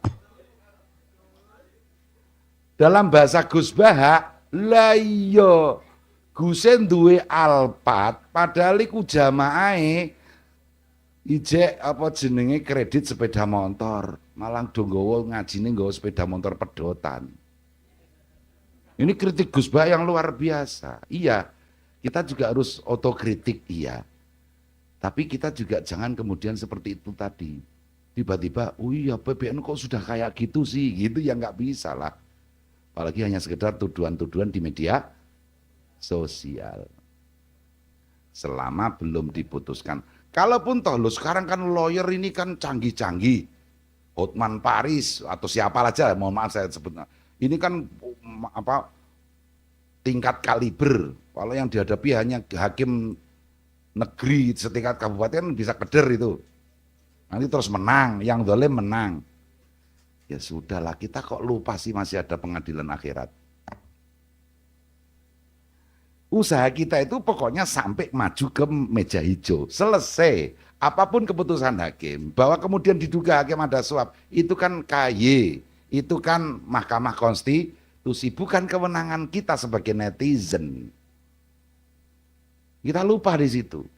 [SPEAKER 3] Dalam bahasa Gus Baha, lah iya Gusen duwe alpat padahal iku jamaahe ijek apa jenenge kredit sepeda motor. Malang do nggawa ngajine nggawa sepeda motor pedotan. Ini kritik Gus Baha yang luar biasa. Iya, kita juga harus otokritik, iya. Tapi kita juga jangan kemudian seperti itu tadi. Tiba-tiba, oh iya PBN kok sudah kayak gitu sih, gitu ya nggak bisa lah. Apalagi hanya sekedar tuduhan-tuduhan di media sosial. Selama belum diputuskan. Kalaupun toh lo sekarang kan lawyer ini kan canggih-canggih. Hotman Paris atau siapa aja, mohon maaf saya sebut. Ini kan apa tingkat kaliber. Kalau yang dihadapi hanya hakim negeri setingkat kabupaten bisa keder itu. Nanti terus menang, yang zalim menang. Ya sudahlah, kita kok lupa sih masih ada pengadilan akhirat. Usaha kita itu pokoknya sampai maju ke meja hijau, selesai. Apapun keputusan hakim, bahwa kemudian diduga hakim ada suap, itu kan KY, itu kan Mahkamah Konstitusi, bukan kewenangan kita sebagai netizen. Kita lupa di situ.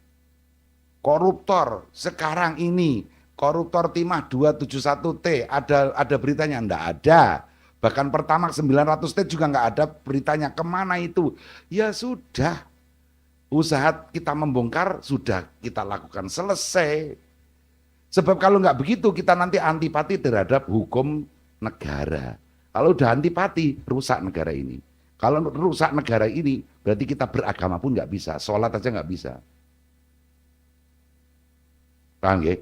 [SPEAKER 3] Koruptor sekarang ini, koruptor timah 271T, ada beritanya? Enggak ada. Bahkan Pertamax 900T juga enggak ada beritanya. Kemana itu? Ya sudah, usaha kita membongkar sudah kita lakukan, selesai. Sebab kalau enggak begitu kita nanti antipati terhadap hukum negara. Kalau udah antipati, rusak negara ini. Kalau rusak negara ini, berarti kita beragama pun enggak bisa, sholat aja enggak bisa. Paham ya?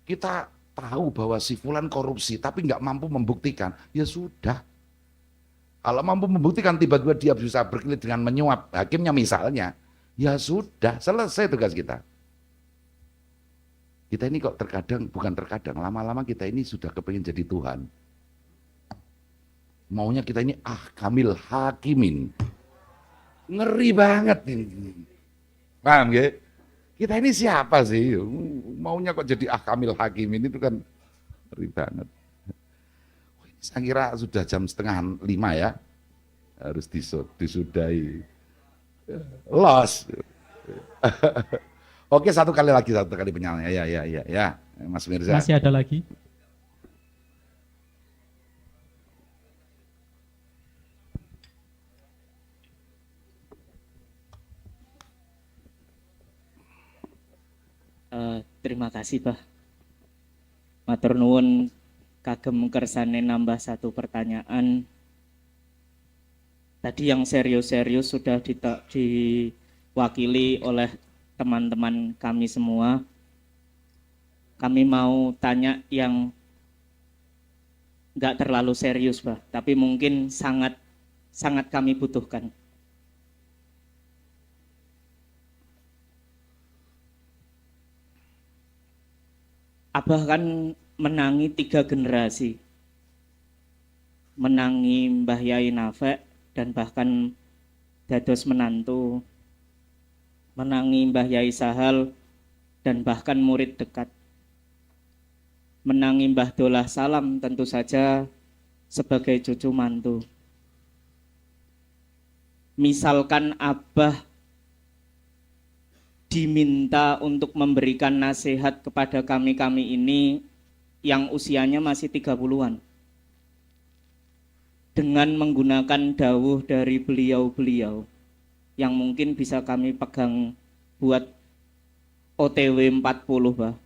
[SPEAKER 3] Kita tahu bahwa si fulan korupsi tapi nggak mampu membuktikan, ya sudah. Kalau mampu membuktikan tiba-tiba dia bisa berkelit dengan menyuap hakimnya misalnya, ya sudah, selesai tugas kita. Kita ini kok terkadang, bukan terkadang, lama-lama kita ini sudah kepingin jadi Tuhan. Maunya kita ini kamil hakimin. Ngeri banget ini. Paham ya? Kita ini siapa sih? Maunya kok jadi kamil hakimin itu kan ngeri banget. Saya kira sudah jam 4:30 ya. Harus disudahi. Los. Oke, satu kali penyalahan. Ya. Mas Mirza.
[SPEAKER 1] Masih ada lagi?
[SPEAKER 5] Terima kasih, Bah. Matur nuwun, kagem kersane nambah satu pertanyaan. Tadi yang serius-serius sudah diwakili oleh teman-teman kami semua. Kami mau tanya yang nggak terlalu serius, Bah, tapi mungkin sangat kami butuhkan. Abah kan menangi 3 generasi, menangi Mbah Yai Nafek dan bahkan dados menantu, menangi Mbah Yai Sahal dan bahkan murid dekat, menangi Mbah Dolah Salam tentu saja sebagai cucu mantu. misalkan Abah diminta untuk memberikan nasihat kepada kami-kami ini yang usianya masih 30-an, dengan menggunakan dawuh dari beliau-beliau yang mungkin bisa kami pegang buat OTW 40, Bah.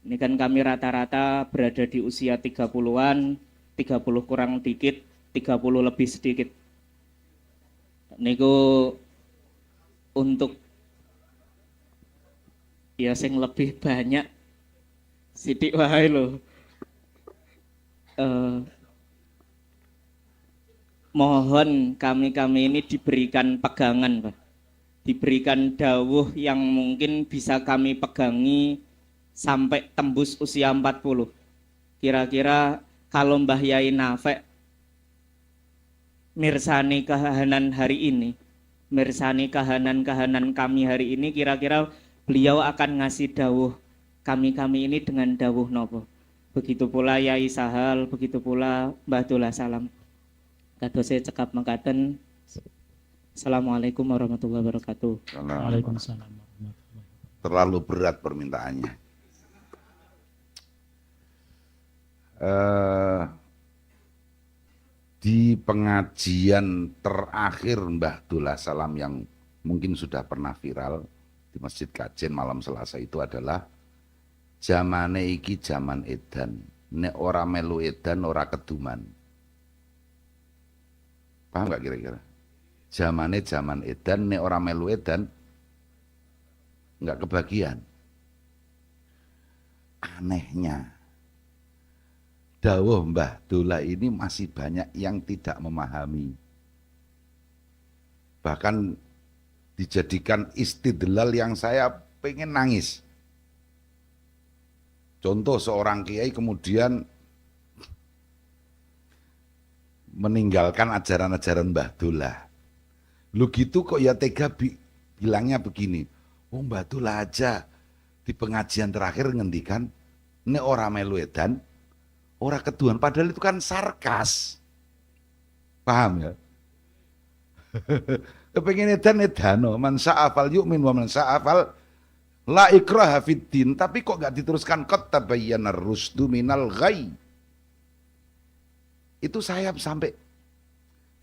[SPEAKER 5] Ini kan kami rata-rata berada di usia 30-an, 30 kurang dikit, 30 lebih sedikit. Niku untuk ya sing lebih banyak sidik wae lho. Mohon kami-kami ini diberikan pegangan, Pak. Diberikan dawuh yang mungkin bisa kami pegangi sampai tembus usia 40. Kira-kira kalau Mbah Yai Nafek mirsani kahanan hari ini, mirsani kahanan-kahanan kami hari ini, kira-kira beliau akan ngasih dawuh kami-kami ini dengan dawuh nopo. Begitu pula Yai Sahal, begitu pula Mbah Dullah Salam. Kados saya cekap mengkaten. Assalamualaikum warahmatullahi wabarakatuh.
[SPEAKER 1] Waalaikumsalam warahmatullahi wabarakatuh.
[SPEAKER 3] Terlalu berat permintaannya. Di pengajian terakhir Mbah Dullah Salam yang mungkin sudah pernah viral di Masjid Kajen malam Selasa itu adalah zamane iki zaman edan, nek ora melu edan ora keduman. Paham nggak kira-kira? Zamane zaman edan, nek ora melu edan nggak kebagian. Anehnya dawuh Mbah Dullah ini masih banyak yang tidak memahami. Bahkan dijadikan istidlal yang saya pengen nangis. Contoh seorang kiai kemudian meninggalkan ajaran-ajaran Mbah Dullah. Lu gitu kok ya tega bilangnya begini. Oh Mbah Dullah aja di pengajian terakhir ngendikan nek ora melu edan ora keduan, padahal itu kan sarkas. Paham ya? Kepengen edan, man sa'afal yu'min wa man sa'afal la ikraha fiddin, tapi kok gak diteruskan qad tabayyana rusdu minal ghai. Itu saya sampai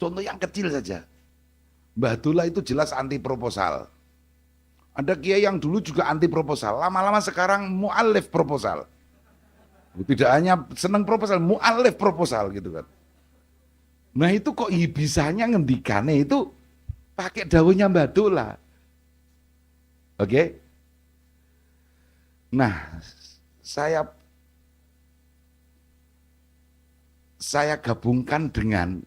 [SPEAKER 3] contoh yang kecil saja. Mbah Dullah itu jelas anti proposal. Ada kiai yang dulu juga anti proposal, lama-lama sekarang mu'alif proposal. Tidak hanya senang proposal, mu'alif proposal gitu kan. Nah itu kok bisanya ngendikane itu pakai daunnya Mbah Dullah. Oke? Nah, saya gabungkan dengan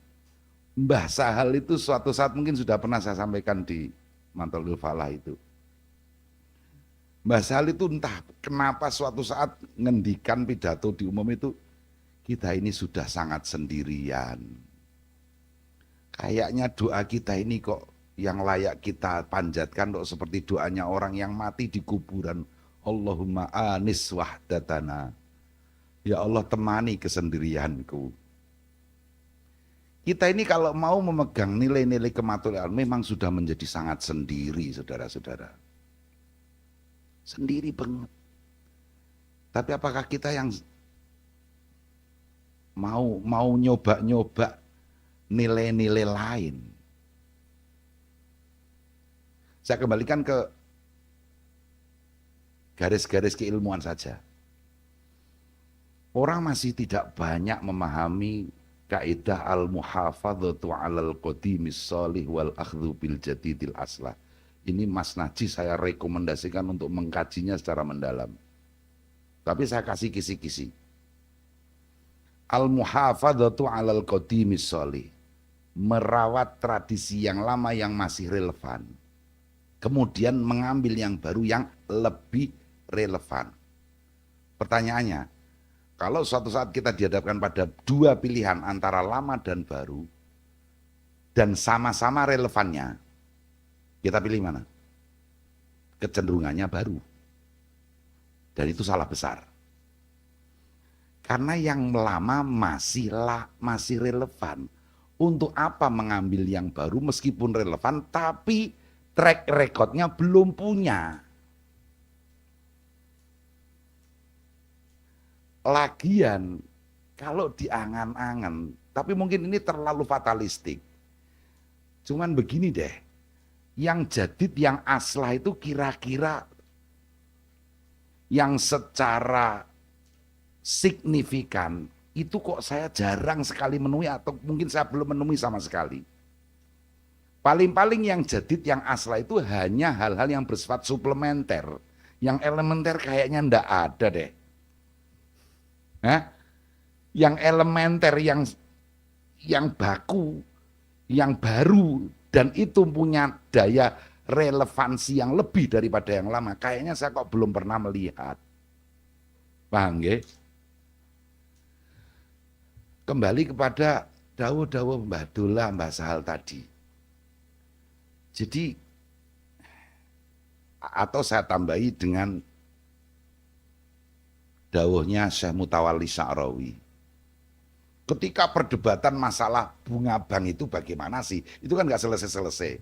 [SPEAKER 3] Mbah Sahal itu suatu saat mungkin sudah pernah saya sampaikan di Mantalul Falah itu. Mbah Sahal itu entah kenapa suatu saat ngendikan pidato di umum itu, kita ini sudah sangat sendirian. Kayaknya doa kita ini kok yang layak kita panjatkan kok seperti doanya orang yang mati di kuburan. Allahumma anis wahdatana. Ya Allah temani kesendirianku. Kita ini kalau mau memegang nilai-nilai kematulian memang sudah menjadi sangat sendiri, saudara-saudara. Sendiri banget. Tapi apakah kita yang mau nyoba-nyoba nilai-nilai lain? Saya kembalikan ke garis-garis keilmuan saja. Orang masih tidak banyak memahami kaidah al-muhafadzatu 'alal qadimis shalih wal akhdhu bil jadidil aslah. Ini Mas Najih saya rekomendasikan untuk mengkajinya secara mendalam. Tapi saya kasih kisi-kisi. Al-muhafadzatu 'alal qadimis shalih. Merawat tradisi yang lama yang masih relevan. Kemudian mengambil yang baru yang lebih relevan. Pertanyaannya, kalau suatu saat kita dihadapkan pada dua pilihan antara lama dan baru, dan sama-sama relevannya, kita pilih mana? Kecenderungannya baru. Dan itu salah besar. Karena yang lama masih relevan. Untuk apa mengambil yang baru meskipun relevan tapi track recordnya belum punya. Lagian kalau diangan-angan, tapi mungkin ini terlalu fatalistik. Cuman begini deh, yang jadid, yang aslah itu kira-kira yang secara signifikan itu kok saya jarang sekali menemui atau mungkin saya belum menemui sama sekali. Paling-paling yang jadid, yang aslah itu hanya hal-hal yang bersifat suplementer. Yang elementer kayaknya ndak ada deh. Yang elementer, yang baku, yang baru, dan itu punya daya relevansi yang lebih daripada yang lama. Kayaknya saya kok belum pernah melihat. Paham nggih? Kembali kepada dawuh-dawuh Mbah Dola, Mbah Sahal tadi. Jadi, atau saya tambahi dengan dawuhnya Syekh Mutawalli Sya'rawi. Ketika perdebatan masalah bunga bank itu bagaimana sih? Itu kan nggak selesai-selesai.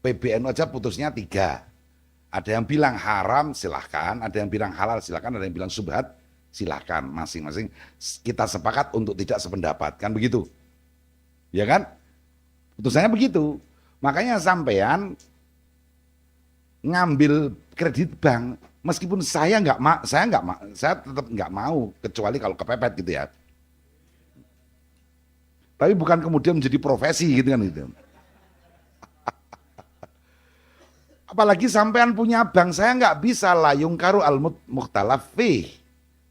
[SPEAKER 3] PBNU aja putusnya 3. Ada yang bilang haram silahkan, ada yang bilang halal silahkan, ada yang bilang subhat silahkan. Masing-masing kita sepakat untuk tidak sependapat, kan begitu? Ya kan? Putusannya begitu. Makanya sampean ngambil kredit bank, meskipun saya tetap nggak mau, kecuali kalau kepepet gitu ya. Tapi bukan kemudian menjadi profesi gitu kan gitu. Apalagi sampean punya bank, saya nggak bisa layung karu al mukhtalaf fih.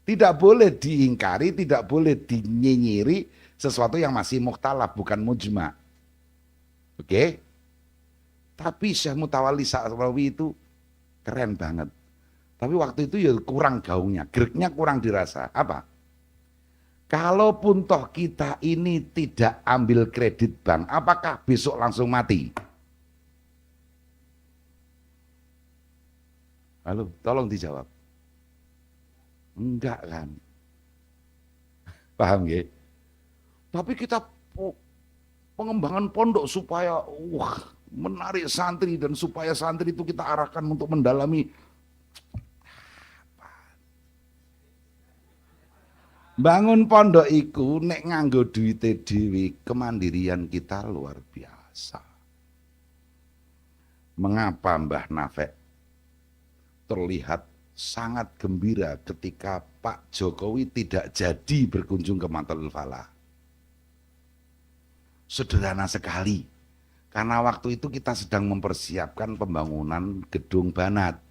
[SPEAKER 3] Tidak boleh diingkari, tidak boleh dinyinyiri sesuatu yang masih mukhtalaf, bukan mujma. Oke? Tapi Syekh Mutawalli Sya'rawi itu keren banget. Tapi waktu itu ya kurang gaungnya, gereknya kurang dirasa. Apa? Kalaupun toh kita ini tidak ambil kredit bank, apakah besok langsung mati? Halo, tolong dijawab. Enggak kan? Paham ya? Tapi kita pengembangan pondok supaya menarik santri dan supaya santri itu kita arahkan untuk mendalami. Bangun pondok iku nek nganggo duwite dhewe, kemandirian kita luar biasa. Mengapa Mbah Nafek terlihat sangat gembira ketika Pak Jokowi tidak jadi berkunjung ke Matlul Falah? Sederhana sekali. Karena waktu itu kita sedang mempersiapkan pembangunan gedung Banat.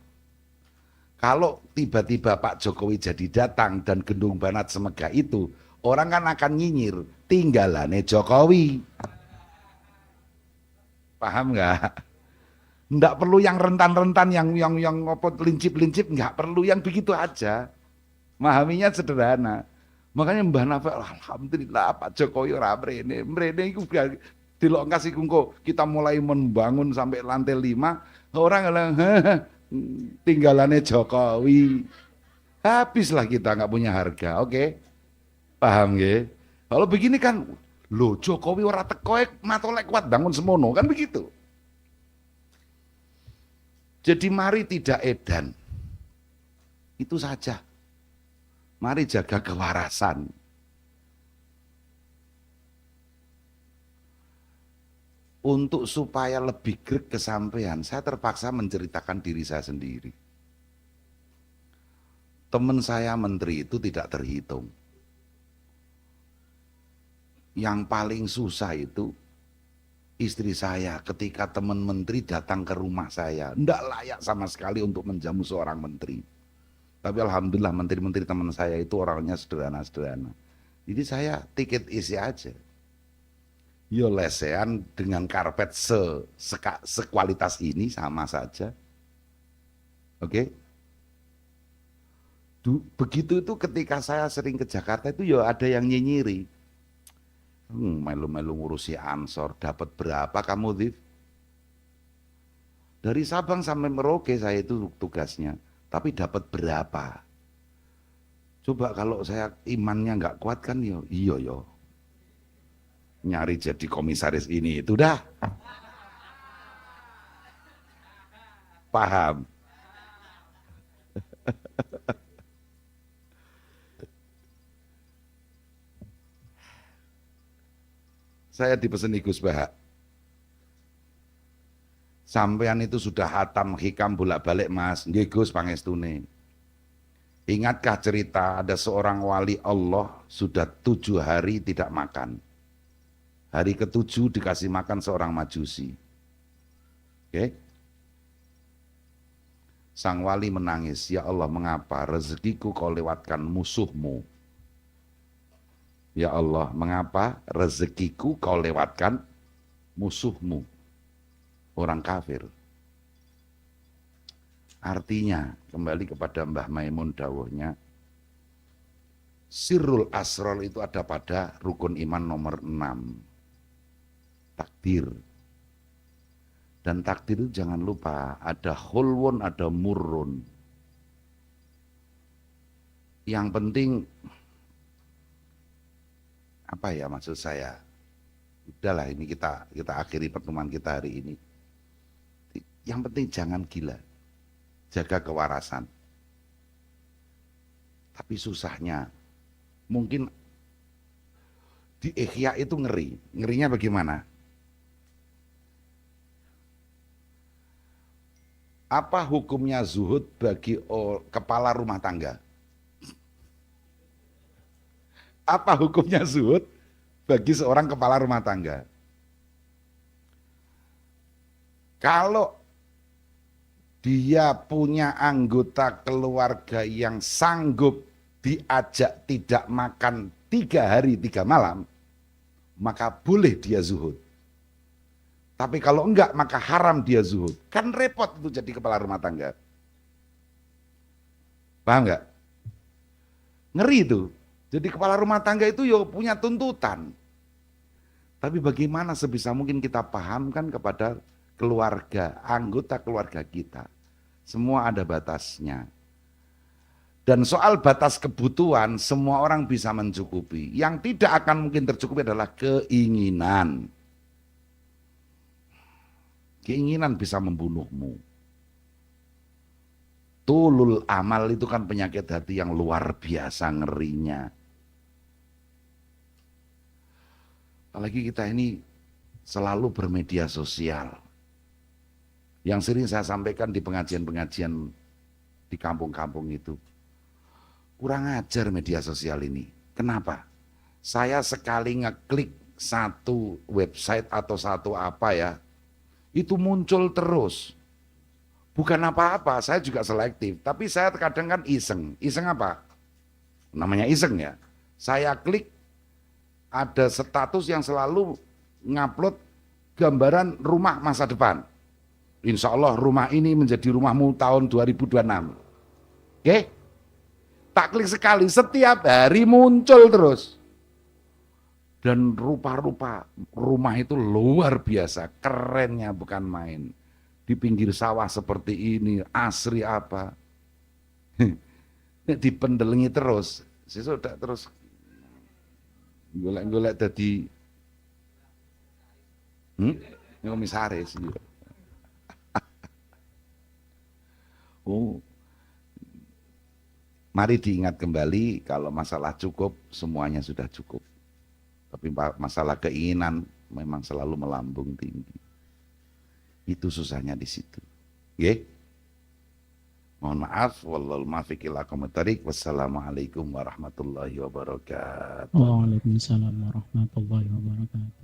[SPEAKER 3] Kalau tiba-tiba Pak Jokowi jadi datang dan gedung Banat semegah itu, orang kan akan nyinyir, tinggalane Jokowi. Paham nggak? Nggak perlu yang rentan-rentan, yang lincip-lincip, nggak perlu, yang begitu aja. Memahaminya sederhana. Makanya Mbah Nafek, alhamdulillah Pak Jokowi ora mrene iku delok kasih kungko kita mulai membangun sampai lantai 5, orang bilang tinggalannya Jokowi. Habislah kita nggak punya harga. Oke. Paham nggih? Kalau begini kan lho Jokowi ora teko matolek kuat bangun semono, kan begitu. Jadi mari tidak edan. Itu saja. Mari jaga kewarasan. Untuk supaya lebih grek kesampaian, saya terpaksa menceritakan diri saya sendiri. Teman saya menteri itu tidak terhitung. Yang paling susah itu istri saya ketika teman menteri datang ke rumah saya. Tidak layak sama sekali untuk menjamu seorang menteri. Tapi alhamdulillah menteri-menteri teman saya itu orangnya sederhana-sederhana. Jadi saya tiket isi aja. Yo lesehan dengan karpet sekualitas ini sama saja. Oke? Begitu itu ketika saya sering ke Jakarta itu yo ada yang nyinyiri. Melu-melu ngurusi ansor, dapat berapa kamu, Div? Dari Sabang sampai Merauke saya itu tugasnya, tapi dapat berapa? Coba kalau saya imannya nggak kuat kan yo, iya yo. nyari jadi komisaris ini itu dah. Paham? Saya dipeseni Gus Bahak. Sampean itu sudah hatam hikam bolak-balik Mas. Nggih Gus pangestune. Ingatkah cerita ada seorang wali Allah sudah 7 hari tidak makan. Hari ke-7 dikasih makan seorang majusi. Oke? Sang wali menangis, ya Allah mengapa rezekiku kau lewatkan musuhmu? Ya Allah mengapa rezekiku kau lewatkan musuhmu? Orang kafir. Artinya kembali kepada Mbah Maimun dawuhnya, sirrul asror itu ada pada rukun iman nomor 6, takdir. Dan takdir itu jangan lupa ada hulwun, ada murrun. Yang penting apa ya maksud saya? Udahlah ini kita akhiri pertemuan kita hari ini. Yang penting jangan gila. Jaga kewarasan. Tapi susahnya mungkin di Ihya itu ngeri. Ngerinya bagaimana? Apa hukumnya zuhud bagi kepala rumah tangga? Apa hukumnya zuhud bagi seorang kepala rumah tangga? Kalau dia punya anggota keluarga yang sanggup diajak tidak makan 3 hari 3 malam, maka boleh dia zuhud. Tapi kalau enggak, maka haram dia zuhud. Kan repot itu jadi kepala rumah tangga. Paham enggak? Ngeri itu. Jadi kepala rumah tangga itu ya punya tuntutan. Tapi bagaimana sebisa mungkin kita pahamkan kepada keluarga, anggota keluarga kita. Semua ada batasnya. Dan soal batas kebutuhan, semua orang bisa mencukupi. Yang tidak akan mungkin tercukupi adalah keinginan. Keinginan bisa membunuhmu. Tulul amal itu kan penyakit hati yang luar biasa ngerinya. Apalagi kita ini selalu bermedia sosial. Yang sering saya sampaikan di pengajian-pengajian di kampung-kampung itu. Kurang ajar media sosial ini. Kenapa? Saya sekali ngeklik satu website atau satu apa ya, itu muncul terus. Bukan apa-apa, saya juga selektif. Tapi saya kadang kan iseng. Iseng apa? Namanya iseng ya. Saya klik, ada status yang selalu ngupload gambaran rumah masa depan. Insya Allah rumah ini menjadi rumahmu tahun 2026. Oke? Tak klik sekali, setiap hari muncul terus. Dan rupa-rupa rumah itu luar biasa, kerennya bukan main. Di pinggir sawah seperti ini, asri apa. Dipendelengi terus. Saya sudah terus golek-golek tadi komisaris. Oh. Mari diingat kembali kalau masalah cukup, semuanya sudah cukup. Tapi masalah keinginan memang selalu melambung tinggi. Itu susahnya di situ. Nggih. Mohon maaf, wallahul muwaffiq ila aqwamit thoriq. Wassalamualaikum warahmatullahi wabarakatuh.
[SPEAKER 1] Waalaikumsalam warahmatullahi wabarakatuh.